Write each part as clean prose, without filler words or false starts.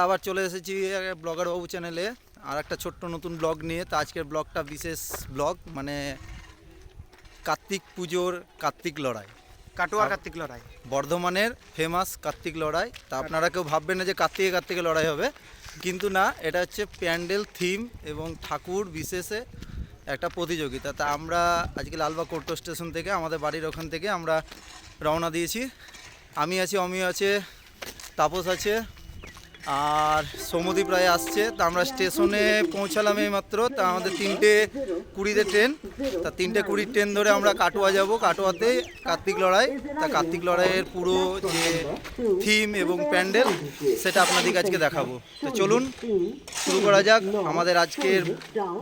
আবার চলে এসেছি ব্লগার বাবু চ্যানেলে আর একটা ছোট্ট নতুন ব্লগ নিয়ে। তো আজকের ব্লগটা বিশেষ ব্লগ, মানে কার্তিক পুজোর কার্তিক লড়াই, কাটোয়া কার্তিক লড়াই, বর্ধমানের ফেমাস কার্তিক লড়াই। তা আপনারা কেউ ভাববেন না যে কার্তিকে লড়াই হবে, কিন্তু না, এটা হচ্ছে প্যান্ডেল থিম এবং ঠাকুর বিশেষে একটা প্রতিযোগিতা। তা আমরা আজকে লালবাগ কোর্ট স্টেশন থেকে, আমাদের বাড়ির ওখান থেকে আমরা রওনা দিয়েছি। আমি আছি, অমিয় আছে, তাপস আছে আর সৌমদীপ রায় আসছে। তা আমরা স্টেশনে পৌঁছালাম এই মাত্র। তা আমাদের 3:20-তে ট্রেন। তা 3:20 ট্রেন ধরে আমরা কাটোয়া যাব। কাটোয়াতে কার্তিক লড়াই। তা কার্তিক লড়াইয়ের পুরো যে থিম এবং প্যান্ডেল সেটা আপনাদেরকে আজকে দেখাবো। তো চলুন শুরু করা যাক আমাদের আজকের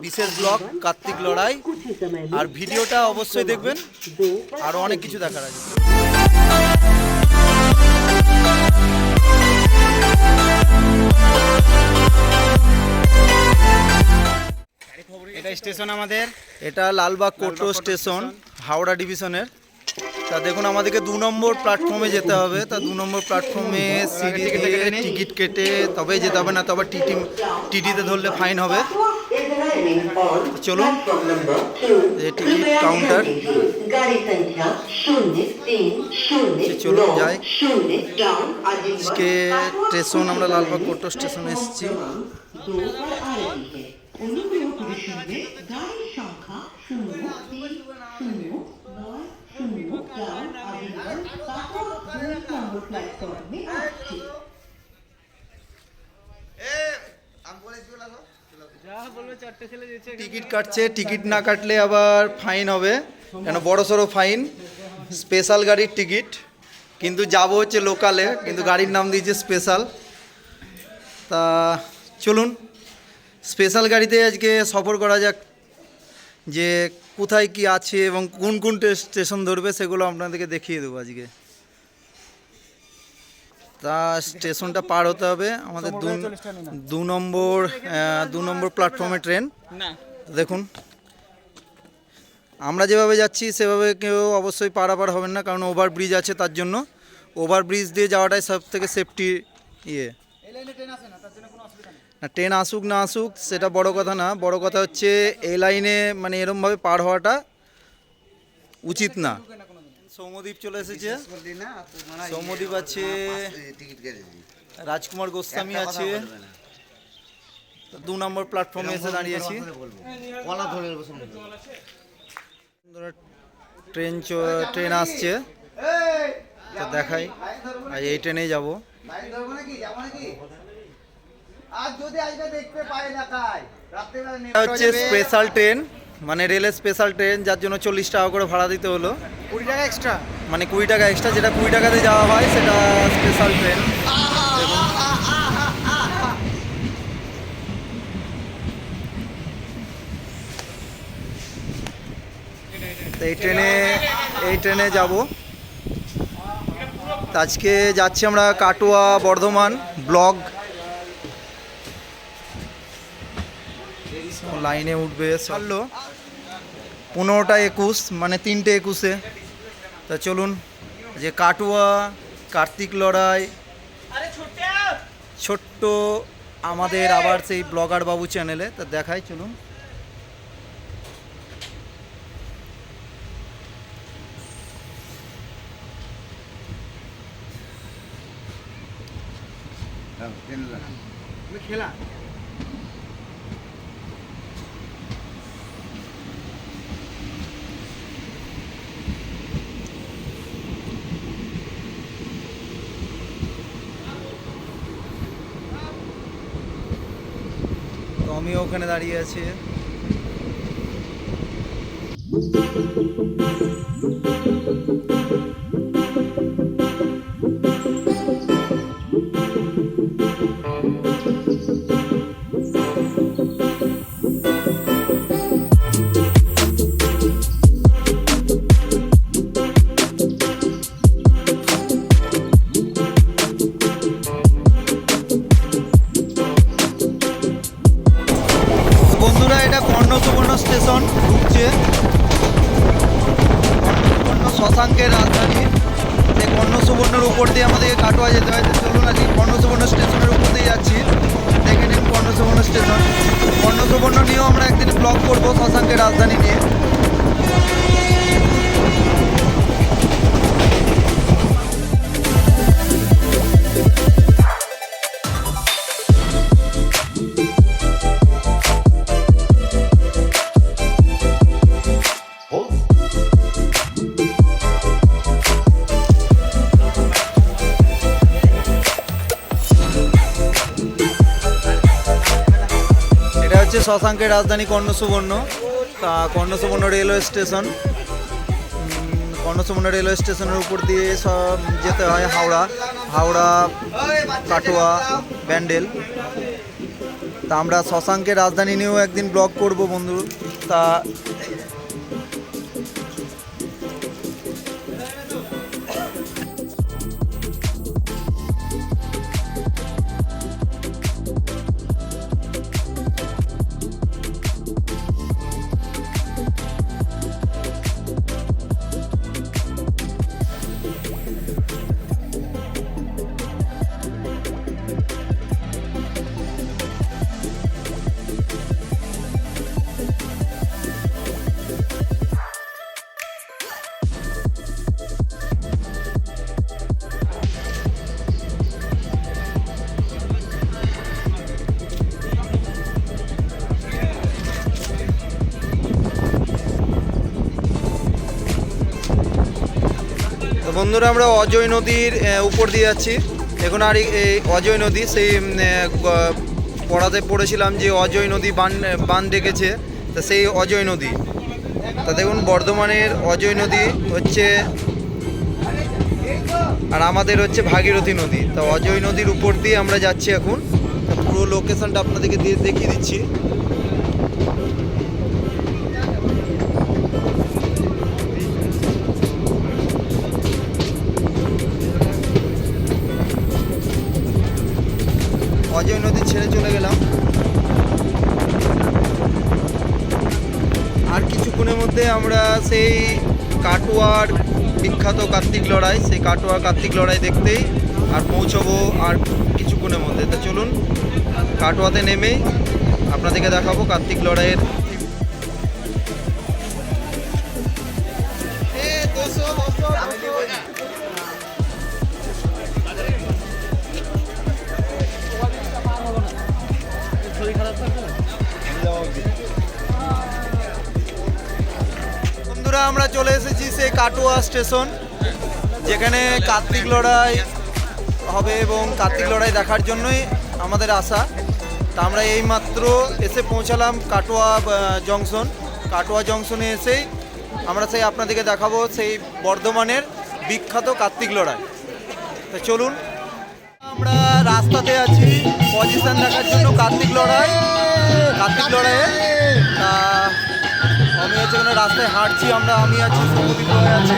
বিশেষ ব্লগ কার্তিক লড়াই। আর ভিডিওটা অবশ্যই দেখবেন, আরও অনেক কিছু দেখার আছে। এটা স্টেশন আমাদের, এটা লালবাগ কোর্ট স্টেশন, হাওড়া ডিভিশনের। তা দেখুন আমাদেরকে 2 নম্বর প্ল্যাটফর্মে যেতে হবে। তা 2 নম্বর প্ল্যাটফর্মে সিঁড়ি দিয়ে টিকিট কেটে তবেই যেতে হবে, না তবে টিটিতে ধরলে ফাইন হবে। চলুন, যে টিকিট কাউন্টার, চলুন যাই। আজকে স্টেশন আমরা লালবাগ কোর্ট স্টেশনে এসেছি। টিকিট কাটছে, টিকিট না কাটলে আবার ফাইন হবে, কেন বড়সড় ফাইন। স্পেশাল গাড়ির টিকিট, কিন্তু যাবো হচ্ছে লোকালে, কিন্তু গাড়ির নাম দিয়েছে স্পেশাল। তা চলুন স্পেশাল গাড়িতে আজকে সফর করা যাক, যে কোথায় কি আছে এবং কোন কোন স্টেশন ধরবে সেগুলো আপনাদেরকে দেখিয়ে দেবো আজকে। তা স্টেশনটা পার হতে হবে আমাদের 2 নম্বর প্ল্যাটফর্মে ট্রেন। দেখুন আমরা যেভাবে যাচ্ছি সেভাবে কেউ অবশ্যই পারাপার হবেন না, কারণ ওভারব্রিজ আছে। তার জন্য ওভারব্রিজ দিয়ে যাওয়াটাই সব থেকে সেফটি ইয়ে। না, ট্রেন আসুক না আসুক সেটা বড় কথা না, বড় কথা হচ্ছে এই লাইনে মানে এরমভাবে পার হওয়াটা উচিত না। সৌমদীপ চলে এসেছে, সৌমদীপ আছে, রাজকুমার গোস্বামী আছে। 2 নম্বর প্ল্যাটফর্মে এসে দাঁড়িয়েছি। ট্রেন আসছে, তো দেখাই, আর এই ট্রেনেই যাবো। হচ্ছে স্পেশাল ট্রেন, মানে রেলের স্পেশাল ট্রেন, যার জন্য 40 টাকা করে ভাড়া দিতে হলো। 20 টাকা এক্সট্রা, মানে 20 টাকা এক্সট্রা, যেটা 20 টাকাতে যাওয়া হয় সেটা স্পেশাল ট্রেন। এই ট্রেনে যাব। আজকে যাচ্ছি আমরা কাটোয়া বর্ধমান ব্লক। লাইনে উঠবে ছাড়লো 15টা 21, মানে 3টে 21-এ। তা চলুন, যে কাটোয়া কার্তিক লড়াই ছোট্ট আমাদের আবার সেই ব্লগার বাবু চ্যানেলে, তা দেখাই, চলুন। খেলা তো আমিও ওখানে দাঁড়িয়ে আছি। বন্ধুরা, এটা কর্ণসুবর্ণ স্টেশন ঢুকছে, শ্মশাঙ্কের রাজধানী। সেই কর্ণসুবর্ণ কর্ণসুবর্ণের উপর দিয়ে আমাদেরকে কাটোয়া যেতে হয়। তো চলুন আজকে কর্ণসুবর্ণ স্টেশনের উপর দিয়ে যাচ্ছি। দেখে নিন কর্ণসুবর্ণ স্টেশন। কর্ণসুবর্ণ নিয়েও আমরা একদিন ব্লগ করবো শশাঙ্কের রাজধানী নিয়ে। শশাঙ্কের রাজধানী কর্ণসুবর্ণ। তা Karnasubarna railway station, Karnasubarna railway স্টেশনের উপর দিয়ে সব যেতে হয় হাওড়া, কাটোয়া, ব্যান্ডেল। তা আমরা শশাঙ্কের রাজধানী নিয়েও একদিন ব্লগ করব বন্ধু। তা বন্ধুরা আমরা অজয় নদীর উপর দিয়ে যাচ্ছি এখন। আর এই অজয় নদী সেই পড়াতে পড়েছিলাম যে অজয় নদী বান ডেকেছে, তা সেই অজয় নদী। তা দেখুন বর্ধমানের অজয় নদী হচ্ছে, আর আমাদের হচ্ছে ভাগীরথী নদী। তা অজয় নদীর উপর দিয়ে আমরা যাচ্ছি এখন। পুরো লোকেশনটা আপনাদেরকে দেখিয়ে দিচ্ছি। অজয় নদী ছেড়ে চলে গেলাম। আর কিছুক্ষণের মধ্যে আমরা সেই কাটোয়ার বিখ্যাত কার্তিক লড়াই, সেই কাটোয়ার কার্তিক লড়াই দেখতেই আর পৌঁছবো আর কিছুক্ষণের মধ্যে। তা চলুন কাটোয়াতে নেমেই আপনাদেরকে দেখাবো কার্তিক লড়াইয়ের। বন্ধুরা আমরা চলে এসেছি সেই কাটোয়া স্টেশন, যেখানে কার্তিক লড়াই হবে এবং কার্তিক লড়াই দেখার জন্যই আমাদের আসা। তা আমরা এইমাত্র এসে পৌঁছালাম কাটোয়া জংশন। কাটোয়া জংশনে এসেই আমরা সেই আপনাদেরকে দেখাবো সেই বর্ধমানের বিখ্যাত কার্তিক লড়াই। তো চলুন আমরা রাস্তাতে আছি পজিশন দেখার জন্য কার্তিক লড়াইয়ে। তা আমি হচ্ছে এখানে রাস্তায় হাঁটছি, আমি আছি, সমুদ্র আছে,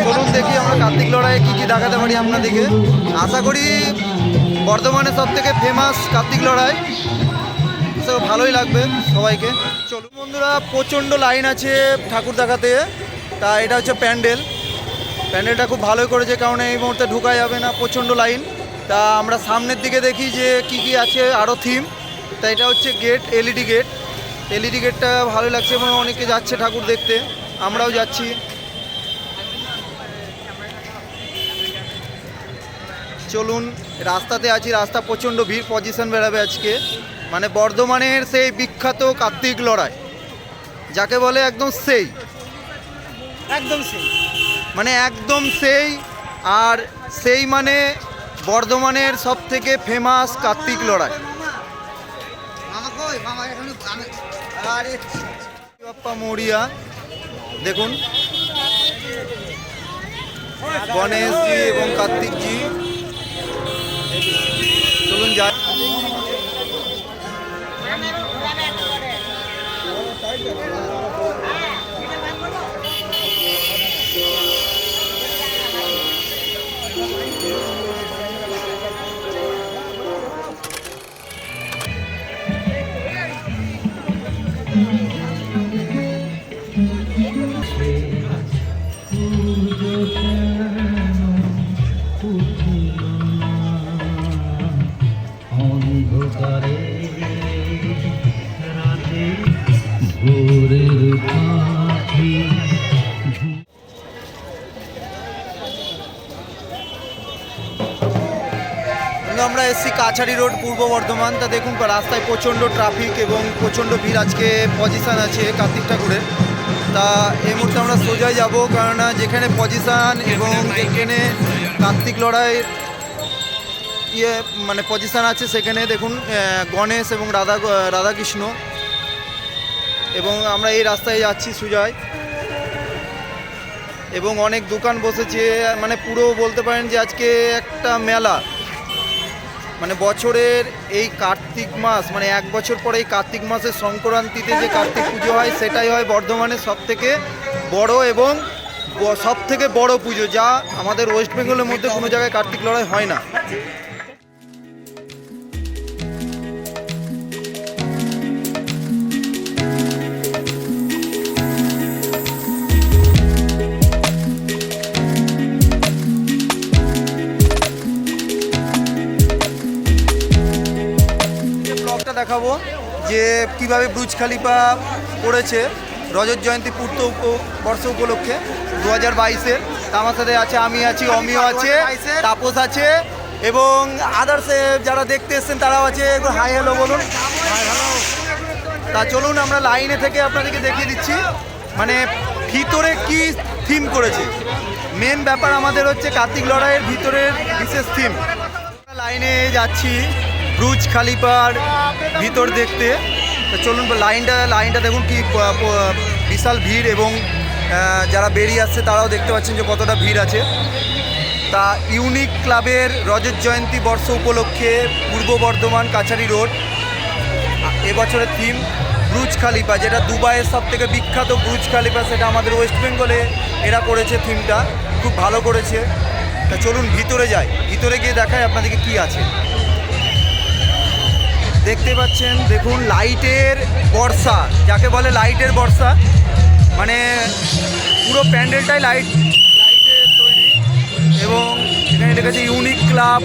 চলুন দেখি আমরা কার্তিক লড়াইয়ে কী কী দেখাতে পারি আপনাদেরকে। আশা করি বর্ধমানের সব থেকে ফেমাস কার্তিক লড়াই, তো ভালোই লাগবে সবাইকে। চলুন বন্ধুরা, প্রচণ্ড লাইন আছে ঠাকুর দেখাতে। তা এটা হচ্ছে প্যান্ডেলটা খুব ভালোই করেছে, কারণ এই মুহূর্তে ঢোকা যাবে না, প্রচণ্ড লাইন। তা আমরা সামনের দিকে দেখি যে কি কি আছে আরও থিম। তা এটা হচ্ছে গেট, এলইডি গেটটা ভালো লাগছে এবং অনেকে যাচ্ছে ঠাকুর দেখতে, আমরাও যাচ্ছি। চলুন রাস্তাতে আছি, রাস্তা প্রচণ্ড ভিড়, পজিশন বেরাবে আজকে। মানে বর্ধমানের সেই বিখ্যাত কার্তিক লড়াই যাকে বলে একদম সেই মানে একদম সেই, আর সেই মানে বর্ধমানের সব থেকে ফেমাস কার্তিক লড়াই। বাপ্পা মরিয়া দেখুন, গণেশজি এবং কার্তিকজি। চলুন যাই। আমরা এসেছি কাছারি রোড, পূর্ব বর্ধমান। তা দেখুন রাস্তায় প্রচণ্ড ট্রাফিক এবং প্রচণ্ড ভিড়। আজকে পজিশান আছে কার্তিক ঠাকুরের। তা এই মুহূর্তে আমরা সোজাই যাব, কেননা যেখানে পজিশান এবং যেখানে কার্তিক লড়াই মানে পজিশান আছে, সেখানে দেখুন গণেশ এবং রাধাকৃষ্ণ। এবং আমরা এই রাস্তায় যাচ্ছি সোজাই, এবং অনেক দোকান বসেছে। মানে পুরো বলতে পারেন যে আজকে একটা মেলা। মানে বছরের এই কার্তিক মাস, মানে এক বছর পরে এই কার্তিক মাসের সংক্রান্তিতে যে কার্তিক পুজো হয়, সেটাই হয় বর্ধমানের সবথেকে বড় এবং সবথেকে বড় পুজো, যা আমাদের ওয়েস্ট বেঙ্গলের মধ্যে কোনো জায়গায় কার্তিক লড়াই হয় না। দেখাবো যে কিভাবে বুর্জ খলিফা করেছে রজত জয়ন্তী পূর্ত বর্ষ উপলক্ষে 2022-এর। আমার সাথে আছে, আমি আছি, অমিও আছে, তাপস আছে এবং আদার্স যারা দেখতে এসছেন তারাও আছে। একটু হাই হ্যালো বলুন। তা চলুন আমরা লাইনে থেকে আপনাদেরকে দেখিয়ে দিচ্ছি মানে ভিতরে কি থিম করেছে। মেন ব্যাপার আমাদের হচ্ছে কার্তিক লড়াইয়ের ভিতরের বিশেষ থিম। লাইনে যাচ্ছি বুর্জ খলিফার ভিতর দেখতে। তো চলুন লাইনটা দেখুন কি বিশাল ভিড়, এবং যারা বেরিয়ে আসছে তারাও দেখতে পাচ্ছেন যে কতটা ভিড় আছে। তা ইউনিক ক্লাবের রজত জয়ন্তী বর্ষ উপলক্ষে পূর্ব বর্ধমান কাছারি রোড এবছরের থিম বুর্জ খলিফা, যেটা দুবাইয়ের সবথেকে বিখ্যাত বুর্জ খলিফা, সেটা আমাদের ওয়েস্ট বেঙ্গলে এরা করেছে। থিমটা খুব ভালো করেছে। তা চলুন ভিতরে যাই, ভিতরে গিয়ে দেখাই আপনাদেরকে কি আছে। দেখতে পাচ্ছেন, দেখুন লাইটের বর্ষা, যাকে বলে লাইটের বর্ষা। মানে পুরো প্যান্ডেলটাই লাইটের তৈরি, এবং এখানে লেখেছে ইউনিক ক্লাব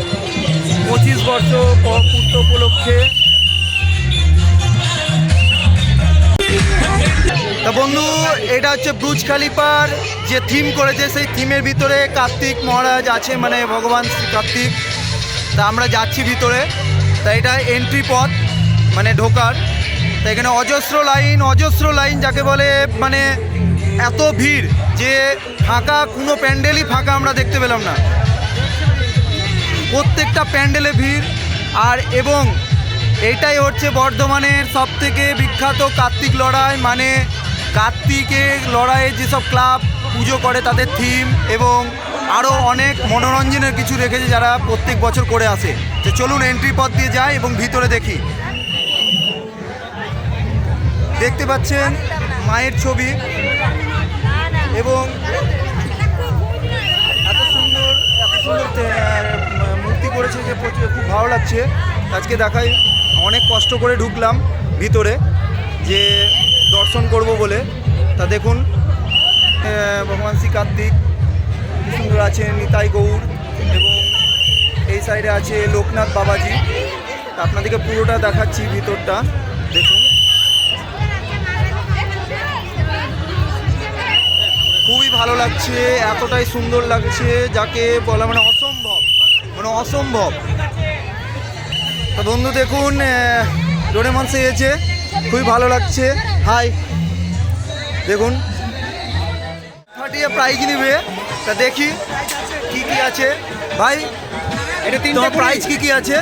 25 বর্ষ পূর্ত উপলক্ষে। তা বন্ধু, এটা হচ্ছে বুর্জ খলিফার যে থিম করেছে, সেই থিমের ভিতরে কার্তিক মহারাজ আছে, মানে ভগবান শ্রী কার্তিক। তা আমরা যাচ্ছি ভিতরে। তা এটা এন্ট্রি পথ, মানে ঢোকার। তা এখানে অজস্র লাইন যাকে বলে, মানে এত ভিড় যে ফাঁকা কোনো প্যান্ডেলই ফাঁকা আমরা দেখতে পেলাম না। প্রত্যেকটা প্যান্ডেলে ভিড়। আর এবং এইটাই হচ্ছে বর্ধমানের সবথেকে বিখ্যাত কার্তিক লড়াই। মানে কার্তিকের লড়াইয়ে যেসব ক্লাব পুজো করে তাদের থিম, এবং আরও অনেক মনোরঞ্জনের কিছু রেখেছে যারা প্রত্যেক বছর করে আসে। তো চলুন এন্ট্রি পথ দিয়ে যাই এবং ভিতরে দেখি। দেখতে পাচ্ছেন মায়ের ছবি, এবং এত সুন্দর মূর্তি করেছে যে খুব ভালো লাগছে। আজকে দেখাই, অনেক কষ্ট করে ঢুকলাম ভিতরে যে দর্শন করব বলে। তা দেখুন ভগবান শ্রী কার্তিক সুন্দর আছে, নিতাই গৌর, এবং এই সাইডে আছে লোকনাথ বাবাজি। আপনাদেরকে পুরোটা দেখাচ্ছি ভিতরটা, দেখুন খুবই ভালো লাগছে, এতটাই সুন্দর লাগছে যাকে বলা মানে অসম্ভব। তো বন্ধু দেখুন ডোরেমন এসেছে, খুবই ভালো লাগছে। হাই, দেখুন ফাটিয়ে প্রাইজ নিবে। তা দেখি কি কি আছে ভাই, এটা তিনটা প্রাইজ কি আছে,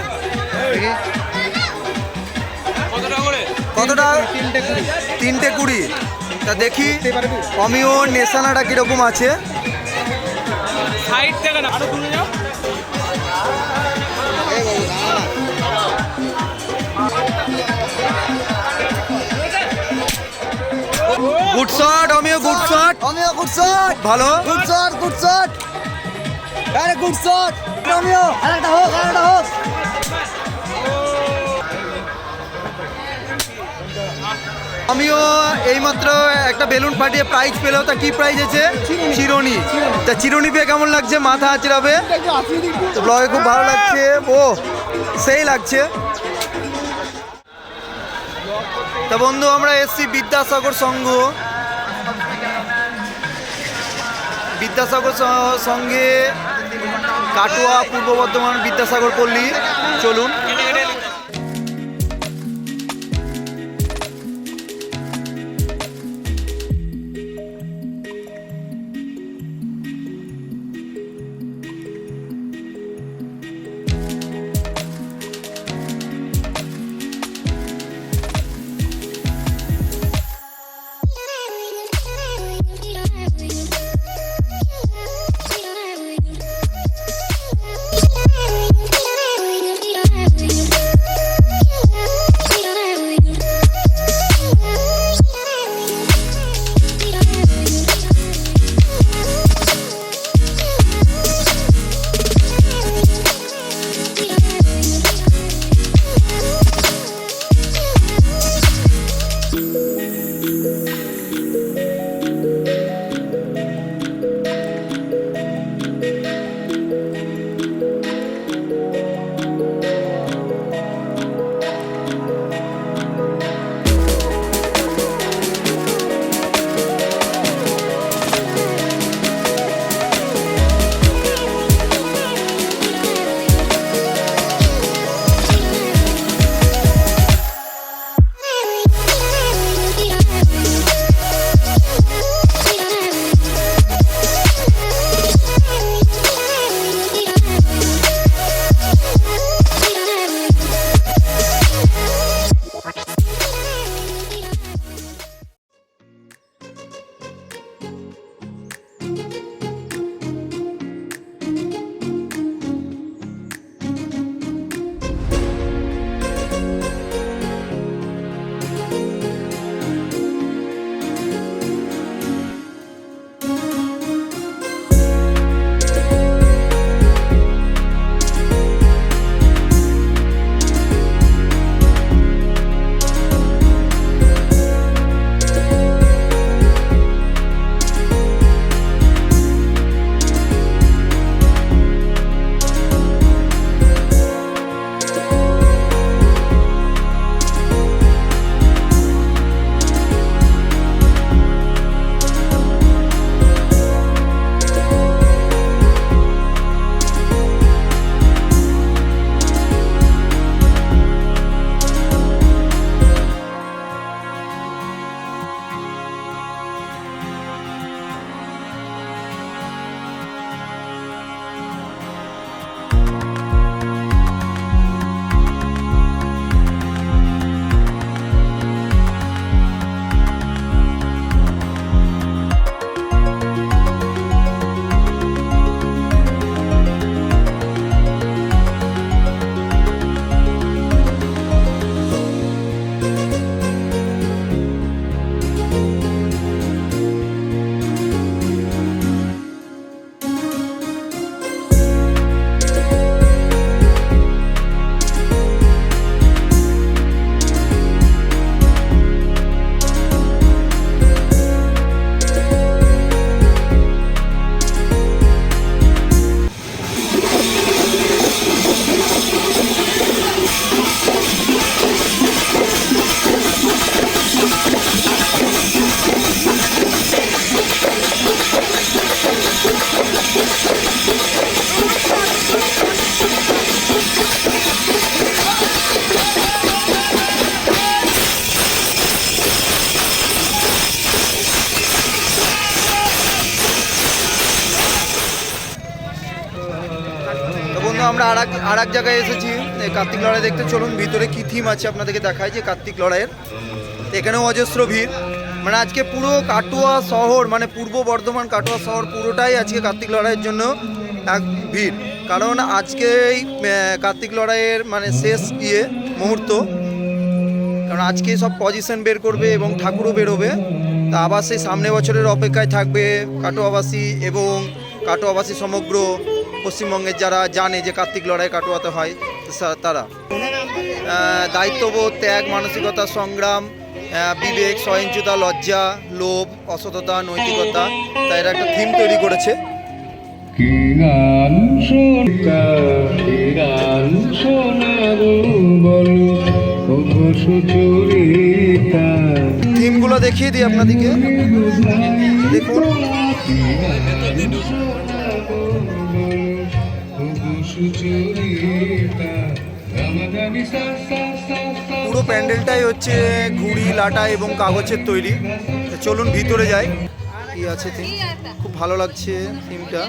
কতটা? 320। তা দেখি অমিও নেশানাটা কিরকম আছে। গুড শট অমিও, গুড শট ভালো, গুড শট আরে গুড শট অমিও, আরেকটা হোক। আমিও এইমাত্র একটা বেলুন ফাটিয়ে প্রাইজ পেল। তা কি প্রাইজ আছে? চিরুনি। তা চিরুনি পেয়ে কেমন লাগছে? মাথা আঁচড়াবে। তো ব্লগে খুব ভালো লাগছে, ও সেই লাগছে। তা বন্ধু আমরা এসছি বিদ্যাসাগর সঙ্গে কাটোয়া পূর্ব বর্ধমান বিদ্যাসাগর পল্লী। চলুন। আমরা আর এক জায়গায় এসেছি কার্তিক লড়াই দেখতে। চলুন ভিতরে কি থিম আছে আপনাদেরকে দেখায় যে কার্তিক লড়াইয়ের। এখানেও অজস্র ভিড়, মানে আজকে পুরো কাটোয়া শহর, মানে পূর্ব বর্ধমান কাটোয়া শহর পুরোটাই আজকে কার্তিক লড়াইয়ের জন্য এক ভিড়। কারণ আজকে এই কার্তিক লড়াইয়ের মানে শেষ মুহূর্ত, কারণ আজকে সব পজিশন বের করবে এবং ঠাকুরও বেরোবে। তা আবার সেই সামনে বছরের অপেক্ষায় থাকবে কাটোয়াবাসী এবং কাটোয়াবাসী সমগ্র পশ্চিমবঙ্গের যারা জানে যে কার্তিক লড়াই কাটোয়াতে হয় তারা। দায়িত্ববোধ, ত্যাগ, মানসিকতা, সংগ্রাম, বিবেক, সহিংসতা, লজ্জা, লোভ, অসততা, নৈতিকতা, তাই এরা একটা থিম তৈরি করেছে। থিমগুলো দেখিয়ে দিই আপনাদেরকে। দেখুন পুরো প্যান্ডেলটাই হচ্ছে ঘুড়ি লাটা এবং কাগজের তৈরি। চলুন ভিতরে যাই, কি আছে থিম। খুব ভালো লাগছে থিমটা।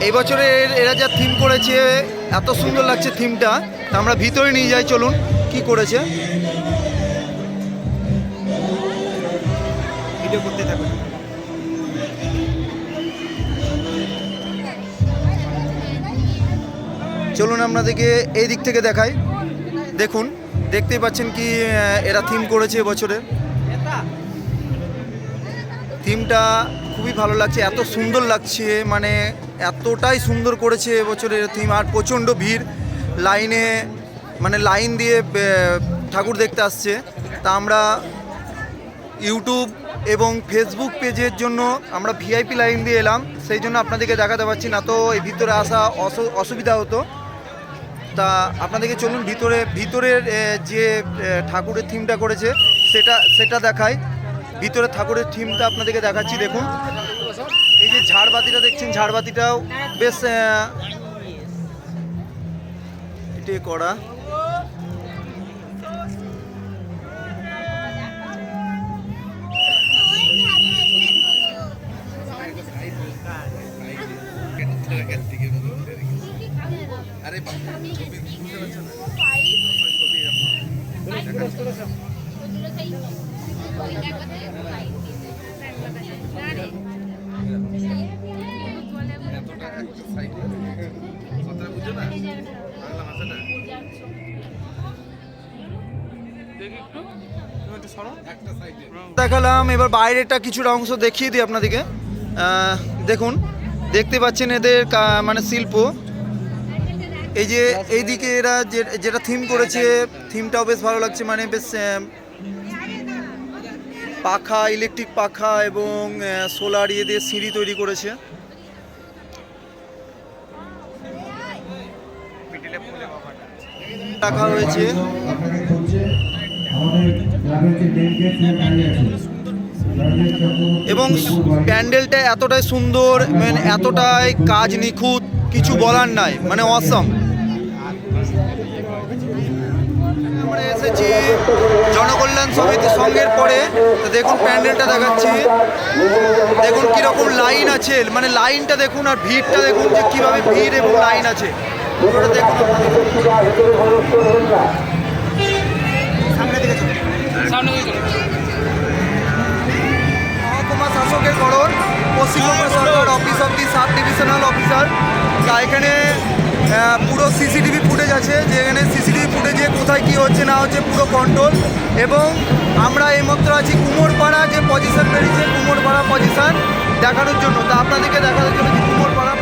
এই বছরে এরা যা থিম করেছে এত সুন্দর লাগছে থিমটা। আমরা ভিতরে নিয়ে যাই, চলুন কি করেছে। ভিডিও করতে থাকুন। চলুন আপনাদেরকে এই দিক থেকে দেখাই। দেখুন, দেখতেই পাচ্ছেন কি এরা থিম করেছে এবছরে। থিমটা খুবই ভালো লাগছে, এত সুন্দর লাগছে, মানে এতটাই সুন্দর করেছে এবছরের থিম। আর প্রচণ্ড ভিড়, লাইনে মানে লাইন দিয়ে ঠাকুর দেখতে আসছে। তা আমরা ইউটিউব এবং ফেসবুক পেজের জন্য আমরা ভিআইপি লাইন দিয়ে এলাম, সেই জন্য আপনাদেরকে দেখাতে পারছি না, তো এই ভিতরে আসা অসুবিধা হতো। তা আপনাদেরকে চলুন ভিতরের যে ঠাকুরের থিমটা করেছে সেটা দেখাই। ভিতরে ঠাকুরের থিমটা আপনাদেরকে দেখাচ্ছি। দেখুন এই যে ঝাড়বাতিটা দেখছেন, ঝাড়বাতিটাও বেশ এটি করা। দেখালাম, এবার বাইরেটা কিছুটা অংশ দেখিয়ে দিই আপনাদেরকে। দেখুন, দেখতে পাচ্ছেন এদের মানে শিল্প। এই যে এইদিকে এরা যেটা থিম করেছে, থিমটাও বেশ ভালো লাগছে, মানে বেশ পাখা, ইলেকট্রিক পাখা এবং সোলার ইয়ে দিয়ে সিঁড়ি তৈরি করেছে। রাখা হয়েছে এবং প্যান্ডেলটা এতটাই সুন্দর, মানে এতটাই কাজ নিখুঁত, কিছু বলার নাই, মানে অসম। আমরা এসেছি জনকল্যাণ সমিতি সঙ্গের পরে, তো দেখুন প্যান্ডেলটা দেখাচ্ছি। দেখুন কীরকম লাইন আছে, মানে লাইনটা দেখুন আর ভিড়টা দেখুন যে কীভাবে ভিড় এবং লাইন আছে পুরোটা দেখুন। মহকুমা শাসকের করণ, পশ্চিমবঙ্গ সরকার, office of the sub divisional officer. তা এখানে পুরো সিসিটিভি ফুটেজ আছে, যে এখানে সিসিটিভি ফুটেজে কোথায় কী হচ্ছে না হচ্ছে পুরো কন্ট্রোল। এবং আমরা এইমাত্র আছি কুমোরপাড়া, যে পজিশন বেরিয়েছে কুমোরপাড়া পজিশন দেখানোর জন্য। তা আপনাদেরকে দেখানোর জন্য কুমোরপাড়া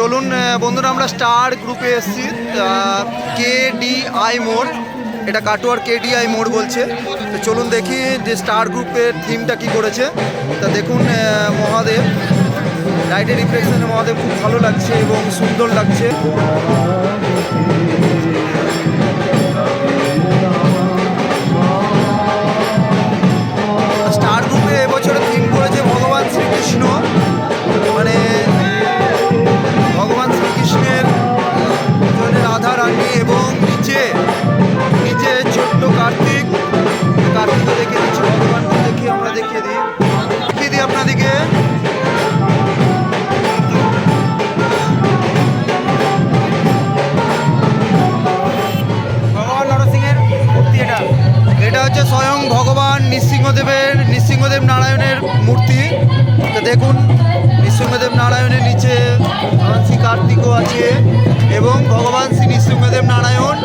চলুন বন্ধুরা, আমরা স্টার গ্রুপে এসেছি KDI মোড়, এটা কাটোয়ার KDI মোড় বলছে। তো চলুন দেখি যে স্টার গ্রুপের থিমটা কি করেছে। তা দেখুন মহাদেব, লাইটের রিফ্লেকশনে মহাদেব খুব ভালো লাগছে এবং সুন্দর লাগছে। স্টার গ্রুপে এবছরে থিম করেছে ভগবান শ্রীকৃষ্ণ, মানে ভগবান শ্রীকৃষ্ণের রাধা রানী এবং নিচে ছোট্ট কার্তিক দেখিয়ে দিচ্ছি। ভগবানকে দেখিয়ে আমরা দেখিয়ে দিই আপনাদেরকে। ভগবান নরসিংহের মূর্তি এটা হচ্ছে স্বয়ং ভগবান নৃসিংহদেব নারায়ণের মূর্তি। তো দেখুন নৃসিংহদেব নারায়ণের নিচে শ্রী কার্তিকও আছে এবং ভগবান শ্রী নৃসিংহদেব নারায়ণ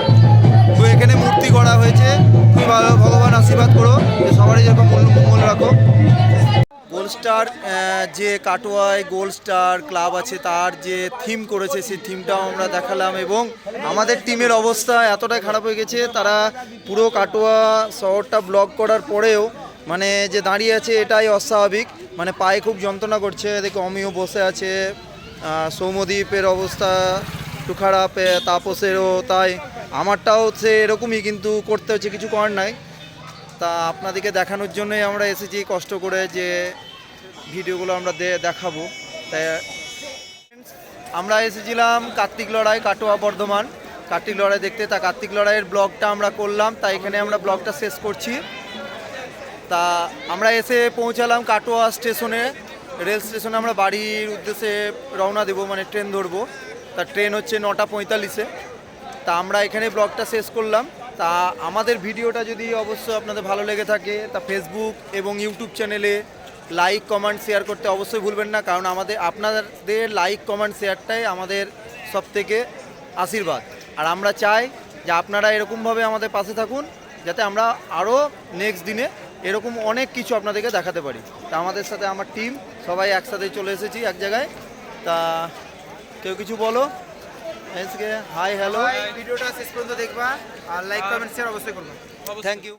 এখানে মূর্তি করা হয়েছে। খুবই ভালো, ভগবান আশীর্বাদ করো যে সবারই যেরকম মঙ্গল রাখো। গোল্ড স্টার যে কাটোয়ায় গোল্ড স্টার ক্লাব আছে তার যে থিম করেছে সেই থিমটাও আমরা দেখালাম এবং আমাদের টিমের অবস্থা এতটাই খারাপ হয়ে গেছে, তারা পুরো কাটোয়া শহরটা ব্লক করার পরেও মানে যে দাঁড়িয়ে আছে এটাই অস্বাভাবিক, মানে পায়ে খুব যন্ত্রণা করছে। দেখো অমিও বসে আছে, সৌম্যদীপের অবস্থা একটু খারাপ, তাপসেরও তাই, আমারটাও সে এরকমই, কিন্তু করতে হচ্ছে, কিছু করার নাই। তা আপনাদেরকে দেখানোর জন্যই আমরা এসেছি কষ্ট করে, যে ভিডিওগুলো আমরা দেখাবো। তাই আমরা এসেছিলাম কার্তিক লড়াই কাটোয়া বর্ধমান, কার্তিক লড়াই দেখতে। তা কার্তিক লড়াইয়ের ব্লগটা আমরা করলাম, তাই এখানে আমরা ব্লগটা শেষ করছি। তা আমরা এসে পৌঁছালাম কাটোয়া স্টেশনে, রেল স্টেশনে। আমরা বাড়ির উদ্দেশ্যে রওনা দেবো, মানে ট্রেন ধরবো। তা ট্রেন হচ্ছে 9:45-এ। তা আমরা এখানে ব্লগটা শেষ করলাম। তা আমাদের ভিডিওটা যদি অবশ্যই আপনাদের ভালো লেগে থাকে তা ফেসবুক এবং ইউটিউব চ্যানেলে লাইক কমেন্ট শেয়ার করতে অবশ্যই ভুলবেন না, কারণ আপনাদের লাইক কমেন্ট শেয়ারটাই আমাদের সবথেকে আশীর্বাদ। আর আমরা চাই যে আপনারা এরকমভাবে আমাদের পাশে থাকুন, যাতে আমরা আরও নেক্সট দিনে এরকম অনেক কিছু আপনাদেরকে দেখাতে পারি। তা আমাদের সাথে আমার টিম সবাই একসাথে চলে এসেছি এক জায়গায়। তা কেউ কিছু বলো, হাই হ্যালো। ভিডিওটা শেষ পর্যন্ত দেখবা আর লাইক কমেন্ট শেয়ার অবশ্যই করবা। Thank you.